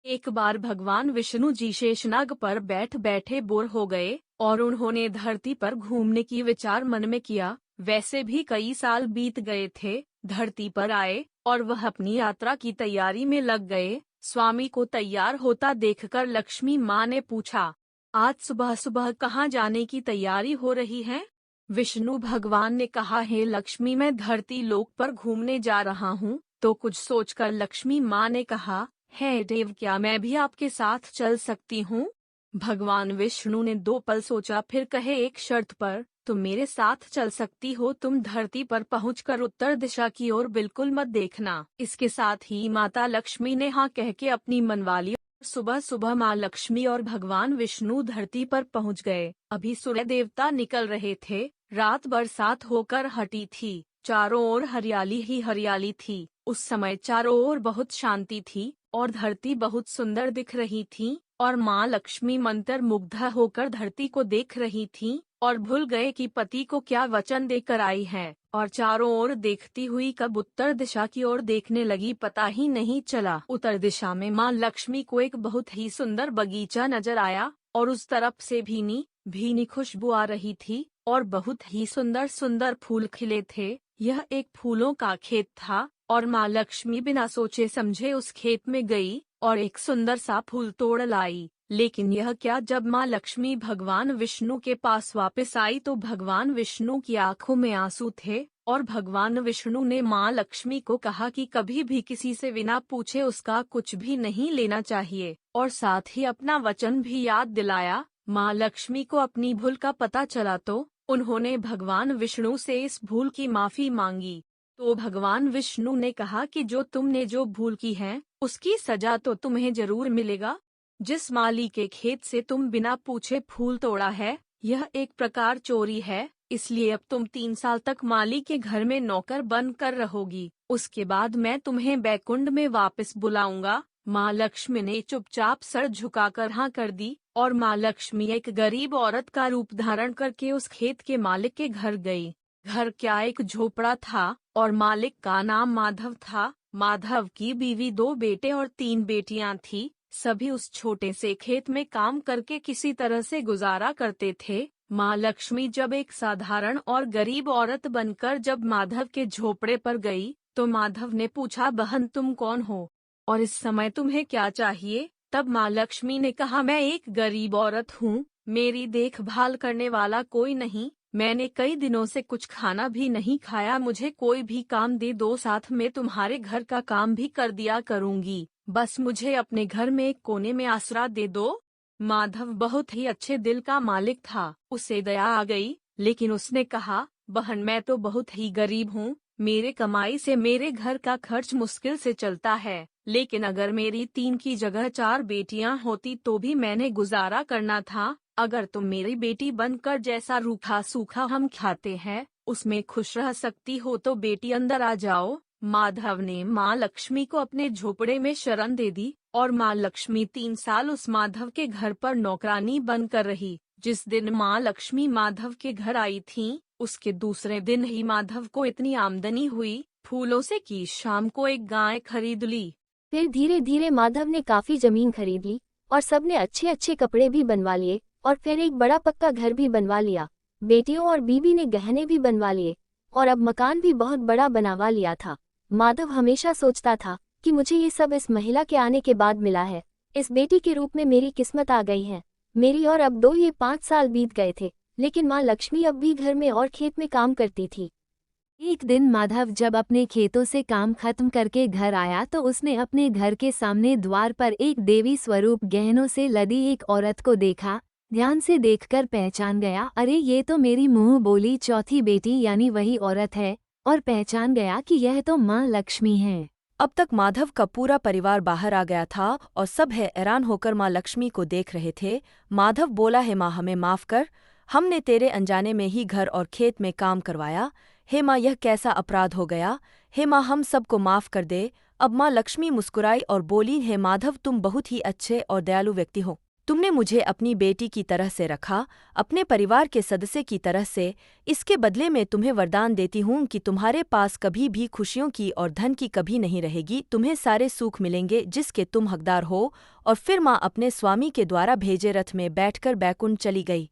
एक बार भगवान विष्णु जी शेषनाग पर बैठ बैठे बोर हो गए और उन्होंने धरती पर घूमने की विचार मन में किया। वैसे भी कई साल बीत गए थे। धरती पर आए और वह अपनी यात्रा की तैयारी में लग गए। स्वामी को तैयार होता देखकर लक्ष्मी माँ ने पूछा, आज सुबह सुबह कहाँ जाने की तैयारी हो रही है? विष्णु भगवान ने कहा, हे लक्ष्मी, मैं धरती लोक पर घूमने जा रहा हूँ। तो कुछ सोचकर लक्ष्मी माँ ने कहा, हे देव, क्या मैं भी आपके साथ चल सकती हूँ? भगवान विष्णु ने 2 पल सोचा, फिर कहे, एक शर्त पर। तुम मेरे साथ चल सकती हो। तुम धरती पर पहुंचकर उत्तर दिशा की ओर बिल्कुल मत देखना। इसके साथ ही माता लक्ष्मी ने हाँ कह के अपनी मनवाली। सुबह सुबह माँ लक्ष्मी और भगवान विष्णु धरती पर पहुंच गए। अभी सूर्य देवता निकल रहे थे। रात बरसात होकर हटी थी। चारों ओर हरियाली ही हरियाली थी। उस समय चारों ओर बहुत शांति थी और धरती बहुत सुंदर दिख रही थी। और माँ लक्ष्मी मंत्र मुग्ध होकर धरती को देख रही थीं और भूल गए कि पति को क्या वचन देकर आई है। और चारों ओर देखती हुई कब उत्तर दिशा की ओर देखने लगी, पता ही नहीं चला। उत्तर दिशा में माँ लक्ष्मी को एक बहुत ही सुंदर बगीचा नजर आया और उस तरफ से भीनी भीनी खुशबू आ रही थी और बहुत ही सुंदर सुंदर फूल खिले थे। यह एक फूलों का खेत था और माँ लक्ष्मी बिना सोचे समझे उस खेत में गई और एक सुंदर सा फूल तोड़ लाई। लेकिन यह क्या, जब माँ लक्ष्मी भगवान विष्णु के पास वापस आई तो भगवान विष्णु की आंखों में आंसू थे और भगवान विष्णु ने माँ लक्ष्मी को कहा कि कभी भी किसी से बिना पूछे उसका कुछ भी नहीं लेना चाहिए और साथ ही अपना वचन भी याद दिलाया। माँ लक्ष्मी को अपनी भूल का पता चला तो उन्होंने भगवान विष्णु से इस भूल की माफी मांगी। तो भगवान विष्णु ने कहा कि जो भूल की है उसकी सजा तो तुम्हें जरूर मिलेगा। जिस माली के खेत से तुम बिना पूछे फूल तोड़ा है, यह एक प्रकार चोरी है। इसलिए अब तुम 3 साल तक माली के घर में नौकर बनकर रहोगी। उसके बाद मैं तुम्हें बैकुंठ में वापस बुलाऊंगा। माँ लक्ष्मी ने चुपचाप सर झुकाकर हाँ कर दी और माँ लक्ष्मी एक गरीब औरत का रूप धारण करके उस खेत के मालिक के घर गई। घर क्या, एक झोपड़ा था और मालिक का नाम माधव था। माधव की बीवी, 2 बेटे और 3 बेटियां थी। सभी उस छोटे से खेत में काम करके किसी तरह से गुजारा करते थे। माँ लक्ष्मी जब एक साधारण और गरीब औरत बनकर जब माधव के झोपड़े पर गई तो माधव ने पूछा, बहन तुम कौन हो और इस समय तुम्हें क्या चाहिए? तब माँ लक्ष्मी ने कहा, मैं एक गरीब औरत हूँ, मेरी देखभाल करने वाला कोई नहीं। मैंने कई दिनों से कुछ खाना भी नहीं खाया। मुझे कोई भी काम दे दो, साथ में तुम्हारे घर का काम भी कर दिया करूँगी। बस मुझे अपने घर में एक कोने में आसरा दे दो। माधव बहुत ही अच्छे दिल का मालिक था। उसे दया आ गई, लेकिन उसने कहा, बहन मैं तो बहुत ही गरीब हूँ। मेरे कमाई से मेरे घर का खर्च मुश्किल से चलता है। लेकिन अगर मेरी 3 की जगह 4 बेटियां होती तो भी मैंने गुजारा करना था। अगर तुम मेरी बेटी बनकर जैसा रूखा सूखा हम खाते हैं उसमें खुश रह सकती हो तो बेटी अंदर आ जाओ। माधव ने माँ लक्ष्मी को अपने झोपड़े में शरण दे दी और माँ लक्ष्मी 3 साल उस माधव के घर पर नौकरानी बनकर रही। जिस दिन माँ लक्ष्मी माधव के घर आई थीं, उसके दूसरे दिन ही माधव को इतनी आमदनी हुई फूलों से कि शाम को एक गाय खरीद ली। फिर धीरे धीरे माधव ने काफी जमीन खरीद ली और सबने अच्छे अच्छे कपड़े भी बनवा लिए और फिर एक बड़ा पक्का घर भी बनवा लिया। बेटियों और बीवी ने गहने भी बनवा लिए और अब मकान भी बहुत बड़ा बनवा लिया था। माधव हमेशा सोचता था कि मुझे ये सब इस महिला के आने के बाद मिला है। इस बेटी के रूप में मेरी किस्मत आ गई है मेरी। और अब 5 साल बीत गए थे, लेकिन माँ लक्ष्मी अब भी घर में और खेत में काम करती थी। एक दिन माधव जब अपने खेतों से काम खत्म करके घर आया तो उसने अपने घर के सामने द्वार पर एक देवी स्वरूप गहनों से लदी एक औरत को देखा। ध्यान से देखकर पहचान गया, अरे ये तो मेरी मुंह बोली चौथी बेटी यानी वही औरत है, और पहचान गया कि यह तो माँ लक्ष्मी है। अब तक माधव का पूरा परिवार बाहर आ गया था और सब हैरान होकर माँ लक्ष्मी को देख रहे थे। माधव बोला, हे माँ हमें माफ कर, हमने तेरे अनजाने में ही घर और खेत में काम करवाया। हे माँ यह कैसा अपराध हो गया, हे माँ हम सबको माफ कर दे। अब माँ लक्ष्मी मुस्कुराई और बोली, हे माधव तुम बहुत ही अच्छे और दयालु व्यक्ति हो। तुमने मुझे अपनी बेटी की तरह से रखा, अपने परिवार के सदस्य की तरह से। इसके बदले में तुम्हें वरदान देती हूँ कि तुम्हारे पास कभी भी खुशियों की और धन की कभी नहीं रहेगी। तुम्हें सारे सुख मिलेंगे जिसके तुम हकदार हो। और फिर माँ अपने स्वामी के द्वारा भेजे रथ में बैठकर बैकुंठ चली गई।